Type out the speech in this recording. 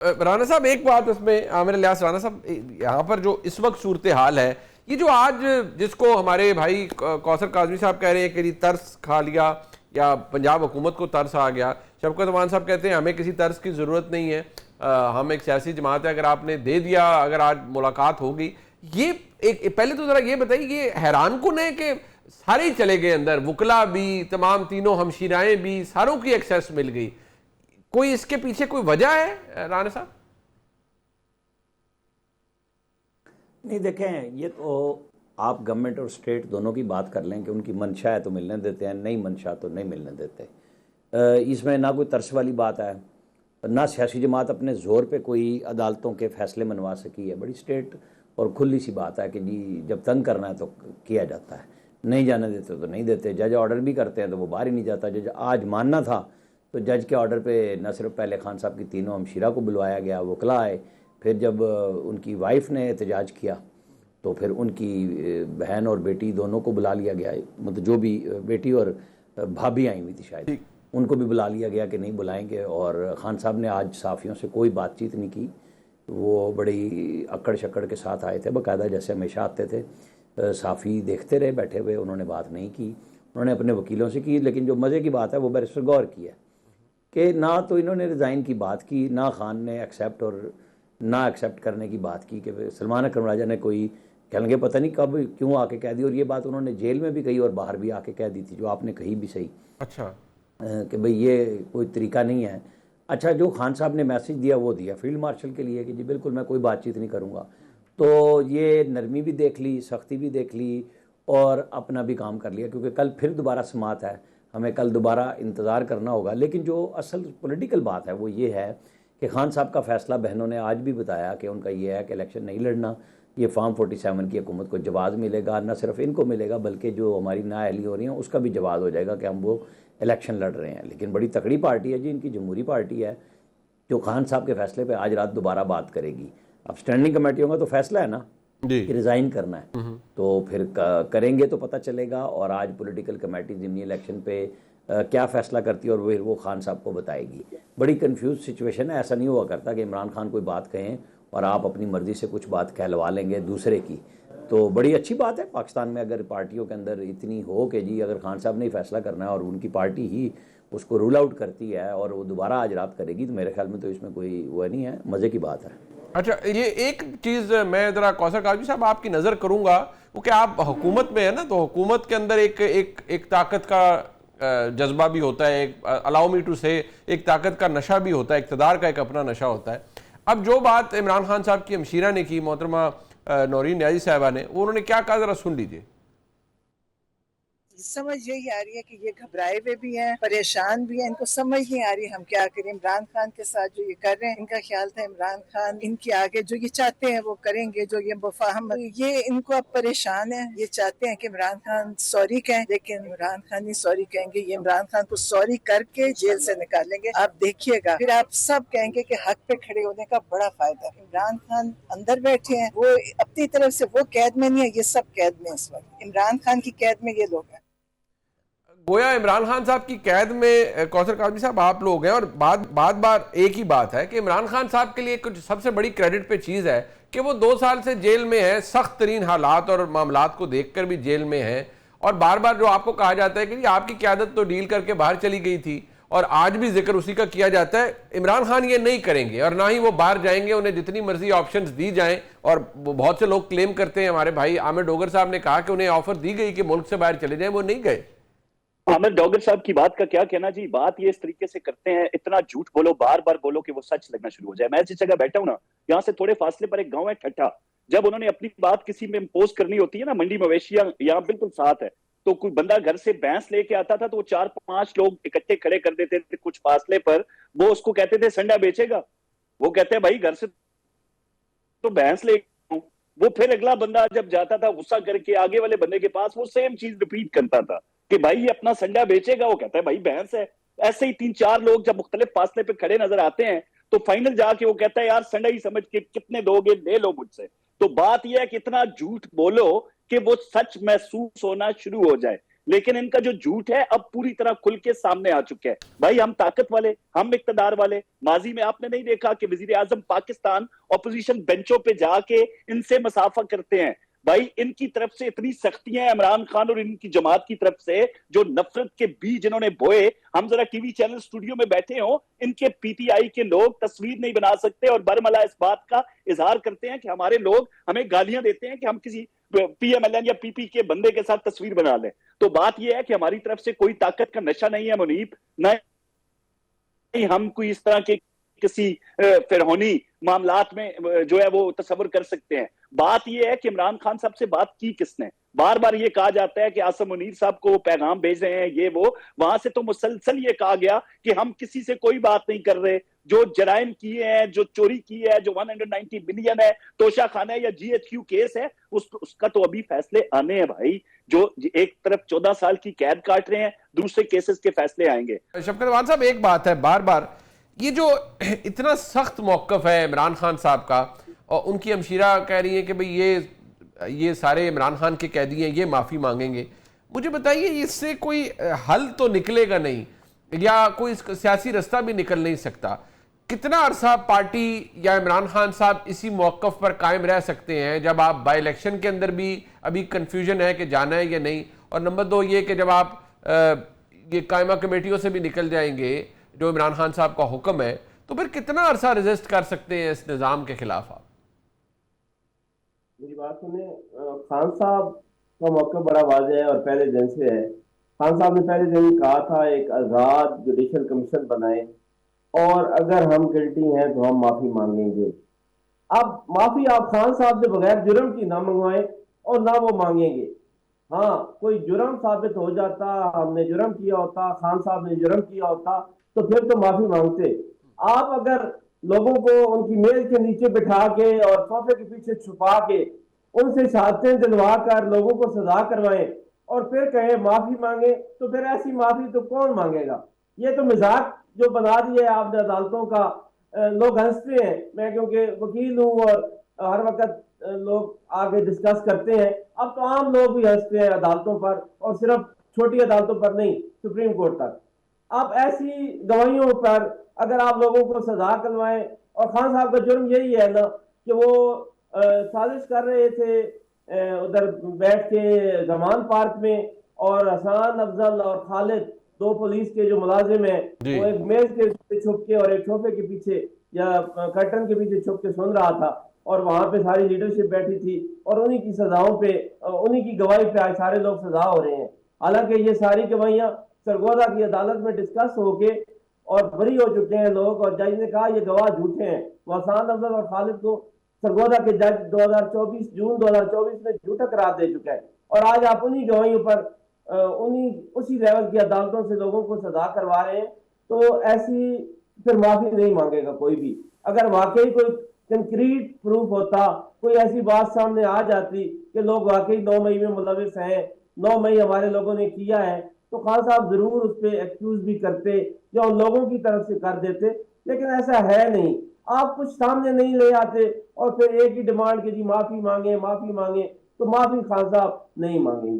राणा साहब एक बात उसमें आमिर इलियास, राणा साहब यहाँ पर जो इस वक्त सूरत हाल है, ये जो आज जिसको हमारे भाई कौसर काजमी साहब कह रहे हैं कि जी तर्स खा लिया या पंजाब हुकूमत को तरस आ गया, शफकत अमान साहब कहते हैं हमें किसी तर्स की ज़रूरत नहीं है, हम एक सियासी जमात है, अगर आपने दे दिया, अगर आज मुलाकात हो गई। ये एक पहले तो ज़रा ये बताइए, ये हैरान कुन है कि सारे ही चले गए अंदर, वकला भी, तमाम तीनों हमशीराएँ भी, सारों की एक्सेस मिल गई। कोई इसके पीछे कोई वजह है राणा साहब? नहीं, देखें, ये तो आप गवर्नमेंट और स्टेट दोनों की बात कर लें कि उनकी मंशा है तो मिलने देते हैं, नहीं मंशा तो नहीं मिलने देते। इसमें ना कोई तरस वाली बात है, ना सियासी जमात अपने ज़ोर पे कोई अदालतों के फैसले मनवा सकी है। बड़ी स्टेट और खुली सी बात है कि जी जब तंग करना है तो किया जाता है, नहीं जाने देते तो नहीं देते। जज ऑर्डर भी करते हैं तो वो बाहर ही नहीं जाता। जज आज मानना था तो जज के ऑर्डर पे न सिर्फ पहले खान साहब की तीनों हमशीरा को बुलवाया गया, वकला आए, फिर जब उनकी वाइफ ने एहतजाज किया तो फिर उनकी बहन और बेटी दोनों को बुला लिया गया, मतलब जो भी बेटी और भाभी आई हुई थी शायद, उनको भी बुला लिया गया कि नहीं बुलाएंगे। और ख़ान साहब ने आज साफ़ियों से कोई बातचीत नहीं की, वो बड़ी अक्कड़ शक्कड़ के साथ आए थे, बाकायदा जैसे हमेशा आते थे। साफ़ी देखते रहे बैठे हुए, उन्होंने बात नहीं की, उन्होंने अपने वकीलों से की। लेकिन जो मज़े की बात है वो बैरिस्टर गौर की है कि ना तो इन्होंने रिज़ाइन की बात की, ना खान ने एक्सेप्ट और ना एक्सेप्ट करने की बात की कि सलमान अकरम राजा ने कोई कहेंगे पता नहीं कब क्यों आके कह दी। और ये बात उन्होंने जेल में भी कही और बाहर भी आके कह दी थी, जो आपने कही भी सही। अच्छा, कि भाई ये कोई तरीका नहीं है। अच्छा, जो खान साहब ने मैसेज दिया वो दिया फील्ड मार्शल के लिए कि जी बिल्कुल मैं कोई बातचीत नहीं करूँगा। तो ये नरमी भी देख ली, सख्ती भी देख ली और अपना भी काम कर लिया, क्योंकि कल फिर दोबारा समात है, हमें कल दोबारा इंतज़ार करना होगा। लेकिन जो असल पॉलिटिकल बात है वो ये है कि खान साहब का फ़ैसला, बहनों ने आज भी बताया कि उनका ये है कि इलेक्शन नहीं लड़ना। ये फार्म 47 की हुकूमत को जवाब मिलेगा, न सिर्फ इनको मिलेगा बल्कि जो हमारी नाअहली हो रही हैं उसका भी जवाब हो जाएगा कि हम वो इलेक्शन लड़ रहे हैं। लेकिन बड़ी तकड़ी पार्टी है जी, इनकी जमहूरी पार्टी है, जो खान साहब के फैसले पे आज रात दोबारा बात करेगी। अब स्टैंडिंग कमेटी होगा तो फैसला है ना कि रिज़ाइन करना है, तो फिर करेंगे तो पता चलेगा। और आज पॉलिटिकल कमेटी ज़िमनी इलेक्शन पे क्या फ़ैसला करती है और फिर वो खान साहब को बताएगी। बड़ी कंफ्यूज सिचुएशन है। ऐसा नहीं हुआ करता कि इमरान खान कोई बात कहें और आप अपनी मर्ज़ी से कुछ बात कहलवा लेंगे दूसरे की। तो बड़ी अच्छी बात है पाकिस्तान में अगर पार्टियों के अंदर इतनी हो कि जी अगर खान साहब ने ही फैसला करना है और उनकी पार्टी ही उसको रूल आउट करती है और वो दोबारा आज रात करेगी, तो मेरे ख्याल में तो इसमें कोई वो नहीं है, मज़े की बात है। अच्छा, ये एक चीज़ मैं ज़रा कौसर काजमी साहब आपकी नज़र करूँगा, क्योंकि आप हुकूमत में है ना, तो हुकूमत के अंदर एक ताकत का जज्बा भी होता है, एक अलाउ मी टू से एक ताकत का नशा भी होता है, इक़्तिदार का एक अपना नशा होता है। अब जो बात इमरान खान साहब की हमशीरा ने की, मोहतरमा नौरीन न्याजी साहबा ने, उन्होंने क्या कहा ज़रा सुन लीजिए। समझ यही आ रही है कि ये घबराए हुए भी हैं, परेशान भी हैं, इनको समझ नहीं आ रही हम क्या करें। इमरान खान के साथ जो ये कर रहे हैं, इनका ख्याल था इमरान खान इनके आगे जो ये चाहते हैं वो करेंगे, जो ये मुफाहम, ये इनको अब परेशान है। ये चाहते हैं कि इमरान खान सॉरी कहें, लेकिन इमरान खान नहीं सॉरी कहेंगे। ये इमरान खान को सॉरी करके जेल से निकालेंगे। आप देखिएगा, फिर आप सब कहेंगे कि हक पे खड़े होने का बड़ा फायदा है। इमरान खान अंदर बैठे हैं, वो अपनी तरफ से वो कैद में नहीं है, ये सब कैद में इस वक्त। इमरान खान की कैद में ये लोग हैं। गोया इमरान खान साहब की कैद में कौसर काजमी साहब आप लोग हैं, और बार एक ही बात है कि इमरान खान साहब के लिए कुछ सबसे बड़ी क्रेडिट पे चीज़ है कि वो 2 साल से जेल में है, सख्त तरीन हालात और मामलात को देखकर भी जेल में है। और बार बार जो आपको कहा जाता है कि आपकी क़यादत तो डील करके बाहर चली गई थी, और आज भी जिक्र उसी का किया जाता है। इमरान खान ये नहीं करेंगे और ना ही वो बाहर जाएंगे, उन्हें जितनी मर्जी ऑप्शंस दी जाएं। और बहुत से लोग क्लेम करते हैं, हमारे भाई आमिर डोगर साहब ने कहा कि उन्हें ऑफर दी गई कि मुल्क से बाहर चले जाएं, वो नहीं गए। आमिर डोगर साहब की बात का क्या कहना जी। बात ये इस तरीके से करते हैं, इतना झूठ बोलो, बार बार बोलो कि वो सच लगना शुरू हो जाए। मैं जिस जगह बैठा हूं ना, यहाँ से थोड़े फासले पर एक गांव है ठट्ठा। जब उन्होंने अपनी बात किसी में इम्पोज करनी होती है ना, मंडी मवेशियां यहाँ बिल्कुल साथ है, तो कोई बंदा घर से भैंस लेके आता था तो वो 4-5 लोग इकट्ठे खड़े कर देते थे कुछ फासले पर। वो उसको कहते थे संडा बेचेगा, वो कहते हैं भाई घर से तो भैंस ले। वो फिर अगला बंदा जब जाता था गुस्सा करके आगे वाले बंदे के पास, वो सेम चीज रिपीट करता था कि भाई ये अपना संडा बेचेगा, वो कहता है भाई भैंस है। ऐसे ही 3-4 लोग जब मुख्तलिफ फासले पे खड़े नजर आते हैं तो फाइनल जाके वो कहता है यार संडा ही समझ के कितने दोगे ले लो मुझसे। तो बात यह है कि इतना झूठ बोलो कि वो सच महसूस होना शुरू हो जाए। लेकिन इनका जो झूठ है अब पूरी तरह खुल के सामने आ चुका है। भाई हम ताकत वाले, हम इक्तदार वाले, माजी में आपने नहीं देखा कि वजीर आजम पाकिस्तान ऑपोजिशन बेंचों पे जाके इनसे मसाफा करते हैं। भाई इनकी तरफ से इतनी सख्तियां हैं इमरान खान और इनकी जमात की तरफ से, जो नफरत के बीज इन्होंने बोए, हम जरा टीवी चैनल स्टूडियो में बैठे हो, इनके पीटीआई के लोग तस्वीर नहीं बना सकते और बरमला इस बात का इजहार करते हैं कि हमारे लोग हमें गालियां देते हैं कि हम किसी पीएमएलएन या पीपी के बंदे के साथ तस्वीर बना लें। तो बात यह है कि हमारी तरफ से कोई ताकत का नशा नहीं है मुनीब, न हम कोई इस तरह के किसी फिरौनी मामलात में जो है वो तस्वर कर सकते हैं। बात यह है कि इमरान खान साहब से बात की किसने? बार बार ये कहा जाता है कि आसम मुनीर साहब को पैगाम भेज रहे हैं, ये वो, वहां से तो मुसलसल ये कहा गया कि हम किसी से कोई बात नहीं कर रहे। जो जराइम किए हैं, जो चोरी की है, जो 190 बिलियन है तोशा खाना है या जीएचक्यू केस है, उसका तो अभी फैसले आने हैं भाई। जो एक तरफ 14 साल की कैद काट रहे हैं, दूसरे केसेस के फैसले आएंगे। शफकत अवान साहब, एक बात है, बार बार ये जो इतना सख्त मौकफ है इमरान खान साहब का, और उनकी हमशीरा कह रही है कि भाई ये सारे इमरान खान के कैदी हैं, ये माफ़ी मांगेंगे। मुझे बताइए इससे कोई हल तो निकलेगा नहीं, या कोई सियासी रास्ता भी निकल नहीं सकता। कितना अरसा पार्टी या इमरान खान साहब इसी मौकफ पर कायम रह सकते हैं, जब आप बाई इलेक्शन के अंदर भी अभी कन्फ्यूजन है कि जाना है या नहीं, और नंबर 2 ये कि जब आप ये कायमा कमेटियों से भी निकल जाएंगे जो इमरान खान साहब का हुक्म है, तो फिर कितना अरसा रेजिस्ट कर सकते हैं इस निज़ाम के खिलाफ आप? मेरी बात सुने, खान साहब का मौका बड़ा वाज़ेह है और पहले दिन से है। खान साहब ने पहले दिन कहा था एक आज़ाद जुडिशल कमीशन बनाए और अगर हम गिल्टी हैं तो हम माफ़ी मांगेंगे। अब माफ़ी आप खान साहब से बगैर जुर्म की ना मंगवाएं और ना वो मांगेंगे। हाँ, कोई जुर्म साबित हो जाता, हमने जुर्म किया होता, खान साहब ने जुर्म किया होता, तो फिर तो माफ़ी मांगते। आप अगर लोगों को उनकी मेज के नीचे बिठा के और सोफे के पीछे छुपा के उनसे शहादतें दिलवा कर लोगों को सजा करवाएं और फिर कहें माफी मांगे, तो फिर ऐसी माफी तो कौन मांगेगा? ये तो मजाक जो बना दिया है आपने अदालतों का। लोग हंसते हैं, मैं क्योंकि वकील हूँ और हर वक्त लोग आगे डिस्कस करते हैं। अब तो आम लोग भी हंसते हैं अदालतों पर, और सिर्फ छोटी अदालतों पर नहीं, सुप्रीम कोर्ट तक। अब ऐसी गवाहियों पर अगर आप लोगों को सजा करवाएं, और खान साहब का जुर्म यही है ना कि वो साजिश कर रहे थे उधर बैठ के जमान पार्क में, और हसन अफजल और खालिद, 2 पुलिस के जो मुलाजिम हैं, वो एक मेज के छुप के और एक सोफे के पीछे या कर्टन के पीछे छुप के सुन रहा था, और वहां पे सारी लीडरशिप बैठी थी, और उन्हीं की सजाओं पे, उन्हीं की गवाही पे आज सारे लोग सजा हो रहे हैं। हालांकि ये सारी गवाहियां सरगोदा की अदालत में डिस्कस होके और बरी हो चुके हैं लोग, और जज ने कहा ये गवाह झूठे हैं। वो हसन अफजल और खालिद को सरगोदा के जज 2024 जून 2024 में झूठा करार दे चुका है, और आज आप उन्हीं गवाहियों पर उसी लेवल की अदालतों से लोगों को सजा करवा रहे हैं। तो ऐसी फिर माफी नहीं मांगेगा कोई भी। अगर वाकई कोई कंक्रीट प्रूफ होता, कोई ऐसी बात सामने आ जाती कि लोग वाकई 9 मई में मुलविस हैं, 9 मई हमारे लोगों ने किया है, तो खान साहब जरूर उस पर एक्यूज भी करते या उन लोगों की तरफ से कर देते। लेकिन ऐसा है नहीं, आप कुछ सामने नहीं ले आते और फिर एक ही डिमांड की जी माफी मांगे, तो माफी खान साहब नहीं मांगेंगे।